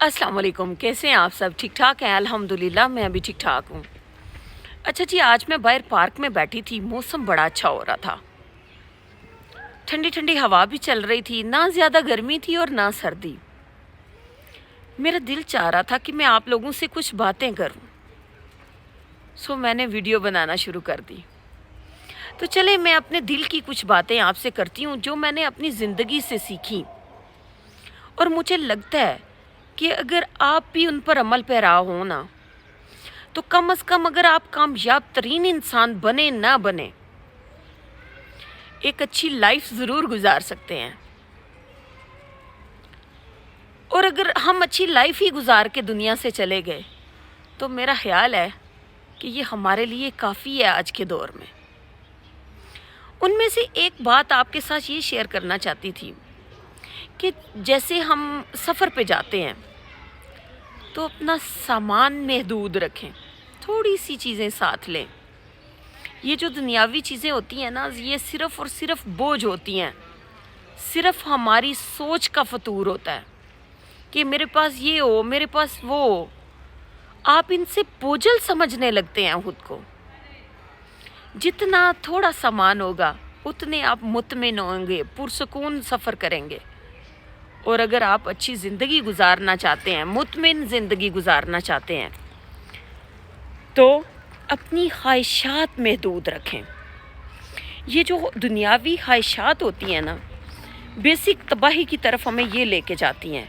अस्सलाम वालेकुम। कैसे हैं आप सब? ठीक ठाक हैं? अल्हम्दुलिल्लाह मैं भी ठीक ठाक हूँ। अच्छा जी, आज मैं बाहर पार्क में बैठी थी। मौसम बड़ा अच्छा हो रहा था, ठंडी ठंडी हवा भी चल रही थी, ना ज़्यादा गर्मी थी और ना सर्दी। मेरा दिल चाह रहा था कि मैं आप लोगों से कुछ बातें करूँ, सो मैंने वीडियो बनाना शुरू कर दी। तो चले मैं अपने दिल की कुछ बातें आपसे करती हूँ जो मैंने अपनी ज़िंदगी से सीखी, और मुझे लगता है कि अगर आप भी उन पर अमल पैरा हो ना, तो कम से कम अगर आप कामयाब तरीन इंसान बने ना बने, एक अच्छी लाइफ ज़रूर गुजार सकते हैं। और अगर हम अच्छी लाइफ ही गुजार के दुनिया से चले गए, तो मेरा ख्याल है कि ये हमारे लिए काफ़ी है आज के दौर में। उनमें से एक बात आपके साथ ये शेयर करना चाहती थी कि जैसे हम सफ़र पे जाते हैं तो अपना सामान महदूद रखें, थोड़ी सी चीज़ें साथ लें। ये जो दुनियावी चीज़ें होती हैं ना, ये सिर्फ़ और सिर्फ बोझ होती हैं, सिर्फ हमारी सोच का फतूर होता है कि मेरे पास ये हो, मेरे पास वो हो। आप इनसे बोझल समझने लगते हैं खुद को। जितना थोड़ा सामान होगा उतने आप मुतमिन होंगे, पुरसुकून सफ़र करेंगे। और अगर आप अच्छी ज़िंदगी गुजारना चाहते हैं, मुतमिन ज़िंदगी गुजारना चाहते हैं, तो अपनी ख्वाहिशात महदूद रखें। ये जो दुनियावी ख्वाहिशात होती हैं ना, बेसिक तबाही की तरफ हमें ये लेके जाती हैं।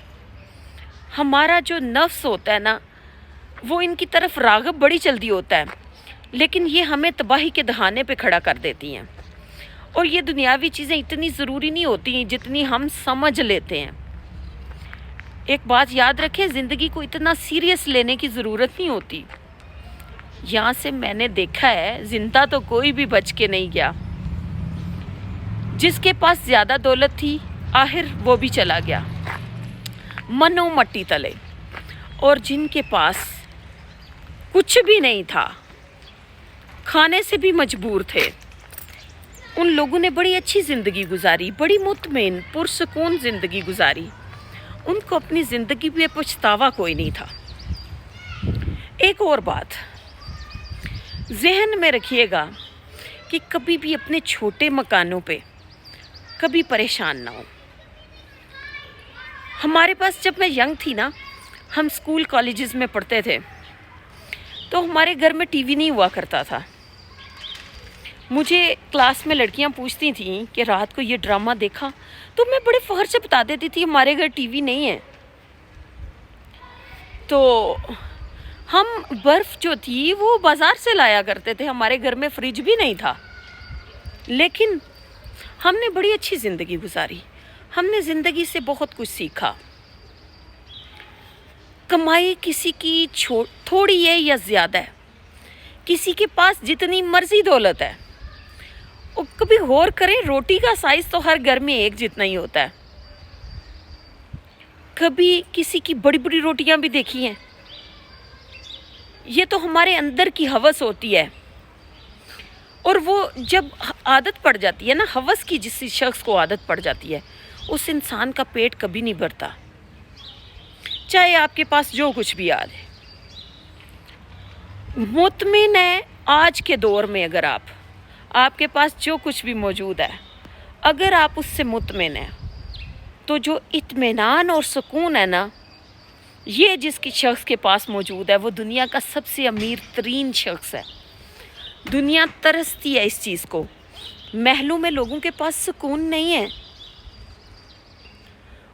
हमारा जो नफ्स होता है ना, वो इनकी तरफ राग़ब बड़ी जल्दी होता है, लेकिन ये हमें तबाही के दहाने पे खड़ा कर देती हैं। और ये दुनियावी चीज़ें इतनी ज़रूरी नहीं होती जितनी हम समझ लेते हैं। एक बात याद रखें, ज़िंदगी को इतना सीरियस लेने की ज़रूरत नहीं होती। यहाँ से मैंने देखा है, ज़िंदा तो कोई भी बच के नहीं गया। जिसके पास ज़्यादा दौलत थी, आखिर वो भी चला गया मनो मट्टी तले। और जिनके पास कुछ भी नहीं था, खाने से भी मजबूर थे, उन लोगों ने बड़ी अच्छी ज़िंदगी गुजारी, बड़ी मुतमिन पुरसुकून ज़िंदगी गुजारी। उनको अपनी ज़िंदगी पे पछतावा कोई नहीं था। एक और बात जहन में रखिएगा कि कभी भी अपने छोटे मकानों पे कभी परेशान ना हो। हमारे पास जब मैं यंग थी ना, हम स्कूल कॉलेजेस में पढ़ते थे, तो हमारे घर में टीवी नहीं हुआ करता था। मुझे क्लास में लड़कियां पूछती थीं कि रात को ये ड्रामा देखा, तो मैं बड़े फ़ख्र से बता देती थी हमारे घर टीवी नहीं है। तो हम बर्फ़ जो थी वो बाज़ार से लाया करते थे, हमारे घर में फ्रिज भी नहीं था। लेकिन हमने बड़ी अच्छी ज़िंदगी गुजारी, हमने ज़िंदगी से बहुत कुछ सीखा। कमाई किसी की थोड़ी है या ज़्यादा है, किसी के पास जितनी मर्ज़ी दौलत है। और कभी गौर करें, रोटी का साइज़ तो हर घर में एक जितना ही होता है। कभी किसी की बड़ी बड़ी रोटियां भी देखी हैं? ये तो हमारे अंदर की हवस होती है, और वो जब आदत पड़ जाती है ना, हवस की जिस शख्स को आदत पड़ जाती है, उस इंसान का पेट कभी नहीं भरता, चाहे आपके पास जो कुछ भी आ जाए। मुतमिन है आज के दौर में, अगर आपके पास जो कुछ भी मौजूद है, अगर आप उससे मुतमिन हैं, तो जो इत्मीनान और सुकून है ना, ये जिसकी शख्स के पास मौजूद है, वो दुनिया का सबसे अमीर तरीन शख्स है। दुनिया तरसती है इस चीज़ को। महलों में लोगों के पास सुकून नहीं है,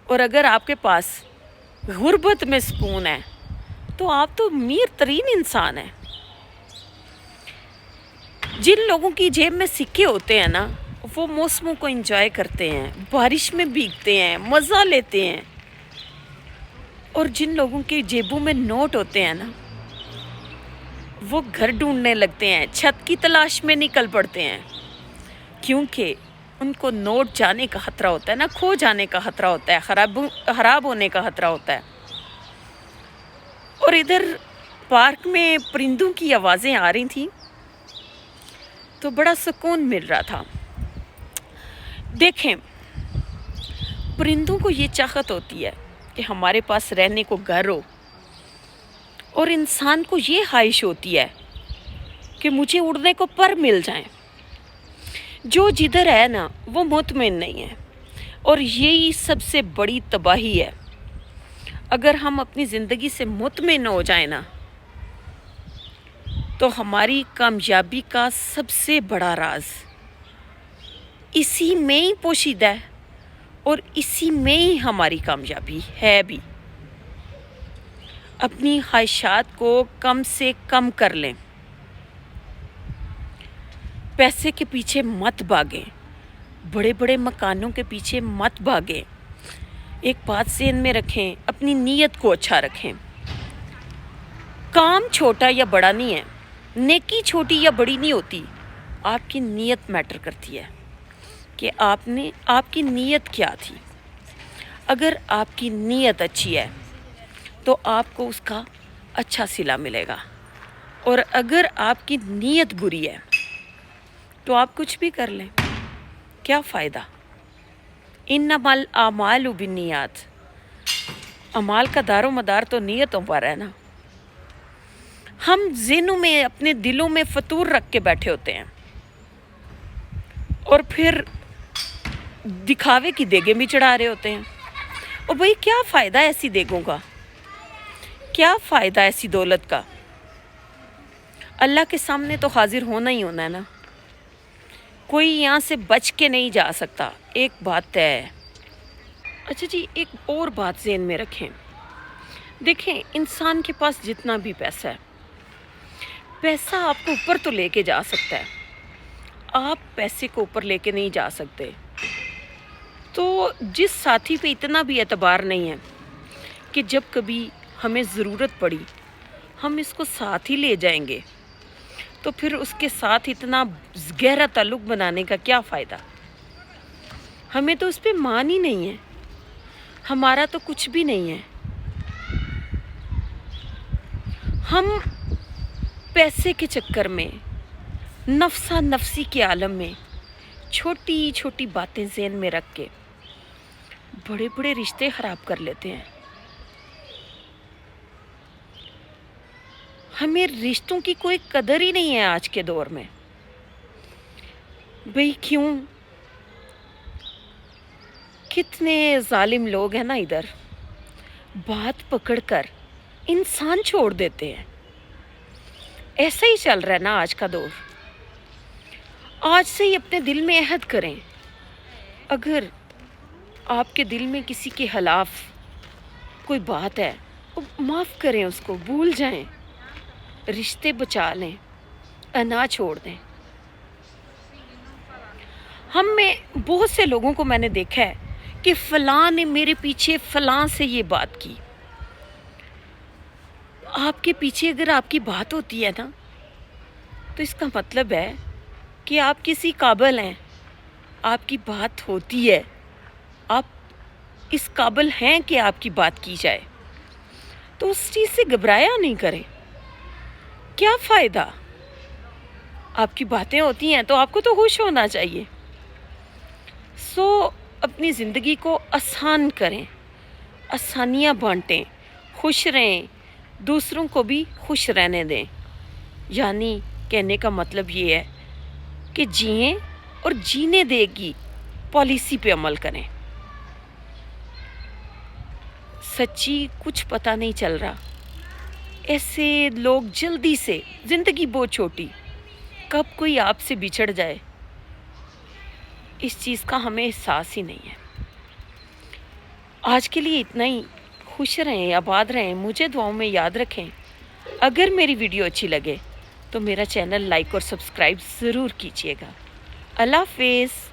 और अगर आपके पास गुर्बत में सुकून है, तो आप तो अमीर तरीन इंसान हैं। जिन लोगों की जेब में सिक्के होते हैं ना, वो मौसमों को एंजॉय करते हैं, बारिश में भीगते हैं, मज़ा लेते हैं। और जिन लोगों की जेबों में नोट होते हैं ना, वो घर ढूंढने लगते हैं, छत की तलाश में निकल पड़ते हैं, क्योंकि उनको नोट जाने का ख़तरा होता है ना, खो जाने का ख़तरा होता है, ख़राब होने का ख़तरा होता है। और इधर पार्क में परिंदों की आवाज़ें आ रही थीं, तो बड़ा सुकून मिल रहा था। देखें, परिंदों को ये चाहत होती है کہ ہمارے پاس رہنے کو گھر ہو، اور انسان کو یہ خواہش ہوتی ہے کہ مجھے اڑنے کو پر مل جائیں. جو جدھر ہے نا وہ مطمئن نہیں ہے، اور یہی سب سے بڑی تباہی ہے. اگر ہم اپنی زندگی سے مطمئن ہو جائیں نا تو ہماری کامیابی کا سب سے بڑا راز اسی میں ہی پوشیدہ ہے، اور اسی میں ہی ہماری کامیابی ہے بھی. اپنی خواہشات کو کم سے کم کر لیں. پیسے کے پیچھے مت بھاگیں، بڑے بڑے مکانوں کے پیچھے مت بھاگیں. ایک بات ذہن میں رکھیں، اپنی نیت کو اچھا رکھیں. کام چھوٹا یا بڑا نہیں ہے، نیکی چھوٹی یا بڑی نہیں ہوتی. آپ کی نیت میٹر کرتی ہے کہ آپ کی نیت کیا تھی. اگر آپ کی نیت اچھی ہے تو آپ کو اس کا اچھا صلہ ملے گا، اور اگر آپ کی نیت بری ہے تو آپ کچھ بھی کر لیں، کیا فائدہ. انما الاعمال بالنیات، اعمال کا دار و مدار تو نیتوں پر ہے نا. ہم ذہنوں میں، اپنے دلوں میں فطور رکھ کے بیٹھے ہوتے ہیں، اور پھر دکھاوے کی دیگیں بھی چڑھا رہے ہوتے ہیں. اور بھئی کیا فائدہ ایسی دیگوں کا، کیا فائدہ ایسی دولت کا. اللہ کے سامنے تو حاضر ہونا ہی ہونا ہے نا. کوئی یہاں سے بچ کے نہیں جا سکتا، ایک بات طے ہے. اچھا جی، ایک اور بات ذہن میں رکھیں. دیکھیں، انسان کے پاس جتنا بھی پیسہ ہے، پیسہ آپ کو اوپر تو لے کے جا سکتا ہے، آپ پیسے کو اوپر لے کے نہیں جا سکتے. تو جس ساتھی پہ اتنا بھی اعتبار نہیں ہے کہ جب کبھی ہمیں ضرورت پڑی ہم اس کو ساتھ ہی لے جائیں گے، تو پھر اس کے ساتھ اتنا گہرا تعلق بنانے کا کیا فائدہ. ہمیں تو اس پہ مان ہی نہیں ہے، ہمارا تو کچھ بھی نہیں ہے. ہم پیسے کے چکر میں، نفسا نفسی کے عالم میں چھوٹی چھوٹی باتیں ذہن میں رکھ کے بڑے بڑے رشتے خراب کر لیتے ہیں. ہمیں رشتوں کی کوئی قدر ہی نہیں ہے آج کے دور میں. بھئی کیوں؟ کتنے ظالم لوگ ہیں نا ادھر، بات پکڑ کر انسان چھوڑ دیتے ہیں. ایسا ہی چل رہا ہے نا آج کا دور. آج سے ہی اپنے دل میں عہد کریں، اگر آپ کے دل میں کسی کے خلاف کوئی بات ہے معاف کریں، اس کو بھول جائیں، رشتے بچا لیں، نہ چھوڑ دیں. ہم میں بہت سے لوگوں کو میں نے دیکھا ہے کہ فلاں نے میرے پیچھے فلاں سے یہ بات کی. آپ کے پیچھے اگر آپ کی بات ہوتی ہے نا تو اس کا مطلب ہے کہ آپ کسی قابل ہیں، آپ کی بات ہوتی ہے، آپ اس قابل ہیں کہ آپ کی بات کی جائے. تو اس چیز سے گھبرایا نہیں کریں. کیا فائدہ؟ آپ کی باتیں ہوتی ہیں تو آپ کو تو خوش ہونا چاہیے. اپنی زندگی کو آسان کریں، آسانیاں بانٹیں، خوش رہیں، دوسروں کو بھی خوش رہنے دیں. یعنی کہنے کا مطلب یہ ہے کہ جئیں اور جینے دے گی پالیسی پہ عمل کریں. سچی کچھ پتہ نہیں چل رہا، ایسے لوگ جلدی سے، زندگی بہت چھوٹی، کب کوئی آپ سے بچھڑ جائے اس چیز کا ہمیں احساس ہی نہیں ہے. آج کے لیے اتنا ہی. خوش رہیں، آباد رہیں، مجھے دعاؤں میں یاد رکھیں. اگر میری ویڈیو اچھی لگے تو میرا چینل لائک اور سبسکرائب ضرور کیجیے گا. اللہ حافظ.